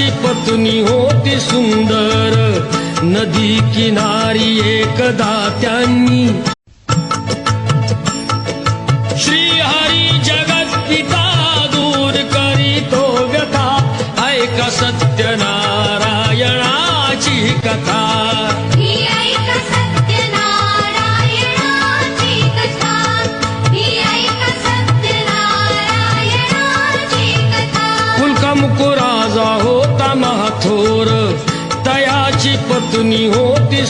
तयाची पत्नी होती सुंदर, नदी किनारी एकदा त्यांनी श्रीहरी जगत पिता दूर करीतो व्यथा, ऐका सत्यनारायणाची कथा। मुकुराजा होता महाथोर, तयाची पत्नी होती